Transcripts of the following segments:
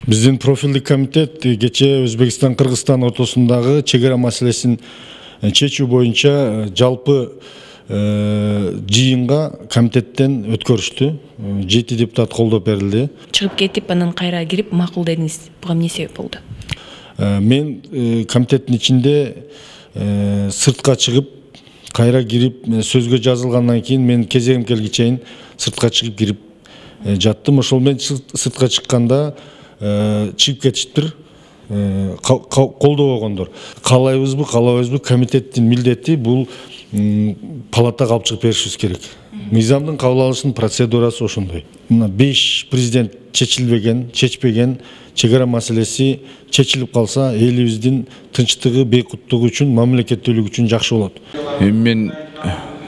Биздин профилдик комитет кечээ Өзбекстан-Кыргызстан ортосундагы чек ара маселесин чечүү боюнча жалпы жыйынга комитеттен өткөрүштү. 7 депутат колдоп берилди. Чыгып кетип, анан кайра кирип макул дедиңиз. Буга эмне себеп болду? Мен комитеттин ичинде сыртка чыгып, кайра кирип, сөзгө жазылгандан кийин мен кезегим келгичейин сыртка чыгып кирип жаттым. Ошол мен сыртка чыкканда чыгып кетиштир, колдобогондор. Каалайбызбы, каалабайбызбы, комитеттин милдети бул палатага алып чыгып беришибиз керек. Мыйзамдын кабыл алышынын процедурасы ошондой. 5 президент чечпеген чек ара маселеси чечилип калса, элибиздин тынчтыгы, бейкуттугу үчүн, мамлекеттүүлүгү үчүн жакшы болот. Мен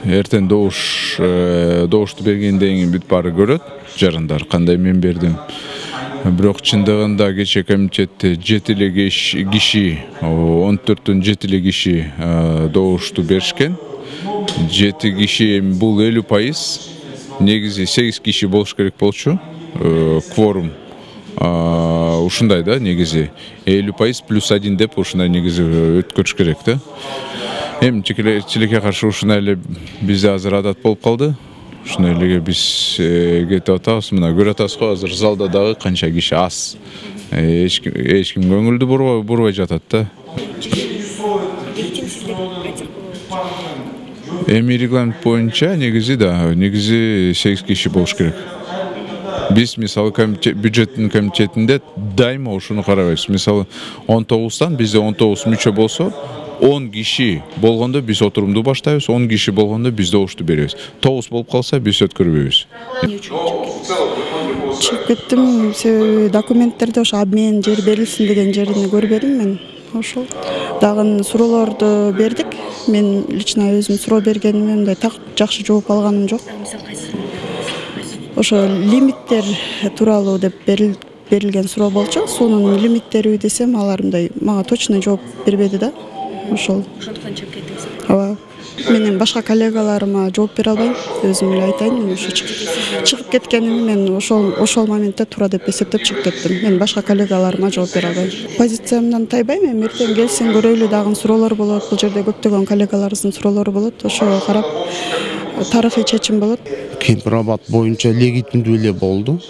эртең добушту бергенден кийин бүт баары көрөт, жарандар кандай мен бердим. Бирок чындыгында кечээ комитетте 7 эле киши, 14төн 7 эле киши добушту беришкен. 7 киши бул 50%, негизи 8 киши болуш керек болчу. Кворум ушундай да, негизи 50% плюс 1 деп ушундай негизи өткөрүш керек да. Эми чилекке каршы ушундай эле бизде азыр адат болуп калды. Ушундай эле биз кетип атабыз, мына көрүп атасыз го, азыр залда дагы канча киши аз. Эч ким көңүлдү бурбай жатат да. Эми регламент боюнча негизи 8 киши болуш керек. Биз мисалы бюджеттин комитетинде дайыма ушуну карабайбыз. Мисалы 19тан бизде 19 мүчө болсо, 10 киши болгондо биз отурумду баштайбыз, 10 киши болгондо биз добушту беребиз. 9 болуп калса биз өткөрбөйбүз. Чыгып кеттим, себеби документтерде ошо абмен жер берилсин деген жерин көрбөдүм мен. Ошол дагы суроолорду бердик. Мен лично өзүм суроо бергеним, мындай так жакшы жооп алганым жок. Ошо лимиттер тууралуу деп берилген суроо болчу. Сонун лимиттери десем, алар мындай мага точно жооп бербеди да. Ошол. Ошондуктан чыгып кеттиңиз. Ооба. Менин башка коллегаларыма жооп бере албайм. Өзүм эле айтайын, мен ошо чыгып кеткеним мен ошол моментте туура деп эсептеп чыгып кеттим. Мен башка коллегаларыма жооп бере албайм. Позициямдан тайбайм, эми эртең келсең көрөйлү, дагы суроолор болот. Бул жерде көптөгөн коллегаларыбыздын суроолору болот. Ошого карап тарыхый чечим болот. Кемпирабад боюнча легитимдүү эле болду.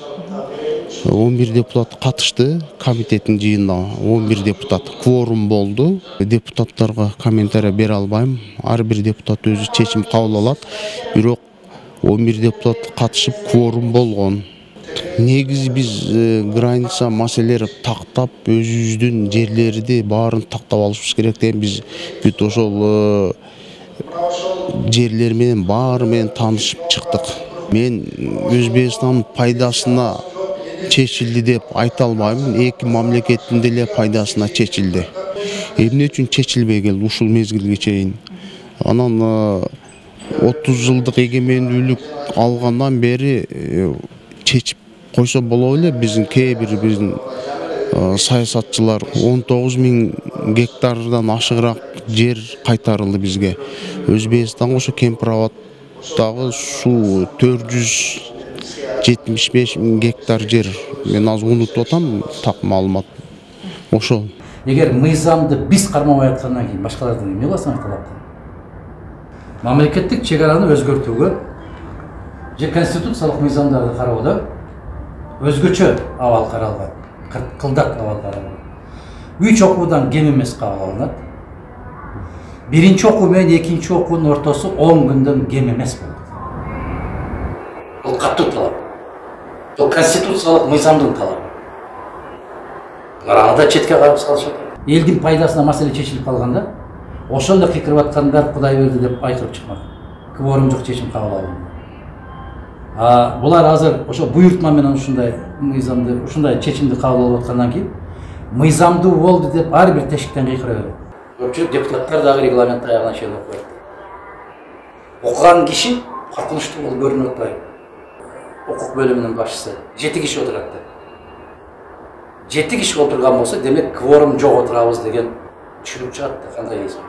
11 депутат катышты комитеттин жыйынына, 11 депутат кворум болду. Депутаттарга комментарий бере албайм. Ар бир депутат өзү чечим кабыл алат. Бирок 11 депутат катышып кворум болгон. Негизи биз граница маселелери тактап, өзүбүздүн жерлерди баарын тактап алышыбыз керек деген биз бүт ошол жерлер менен баары менен таанышып чыктык. Мен Өзбекстандын пайдасына чечилди деп айта албайм. Эки мамлекеттин деле пайдасына чечилди. Эмне үчүн чечилбей келди ушул мезгилге чейин? Анан 30 жылдык эгемендүүлүк алгандан бери чечип койсо боло эле. Биздин кээ бир саясатчылар 19.000 гектардан ашыгыраак жер кайтарылды бизге. Өзбекстанга ошо Кемпирабаддагы суу 475.000 гектар жер. Мен азыр унутуп атам так маалымат. Ошол. Эгер мыйзамды биз кармабай аткандан кийин башкалардан эмне кыласыңар талапты? Мамлекеттик чек араны өзгөртүүгө же конституциялык мыйзамдарды кароодо өзгөчө абал каралган, кылдак абал каралган. 3 окуудан кем эмес кабыл алынат. Биринчи окуу менен экинчи окуунун ортосу 10 күндөн кем эмес болот. Бул катуу талап. Бул конституциялык мыйзамдын талабы. Анда четке калып калышат. Элдин пайдасына маселе чечилип калганда, ошол эле кыйкырып аткандар Кудай берди деп айкырып чыкмак. Кворум жок, чечим кабыл алынды. Булар азыр ошо буйртма менен ушундай мыйзамды, ушундай чечимди кабыл алып аткандан кийин мыйзамдуу болду деп ар бир тешиктен кыйкыра берет. Көпчүлүк депутаттар дагы регламент аягына чейин окуйт. Окуган киши коркунучтуу болуп көрүнүп атпайбы? Укук бөлүмүнүн башчысы 7 киши отурат. 7 киши отурган болсо, демек кворум жок отурабыз деген түшүнүк чыгат да, кандай эсеп.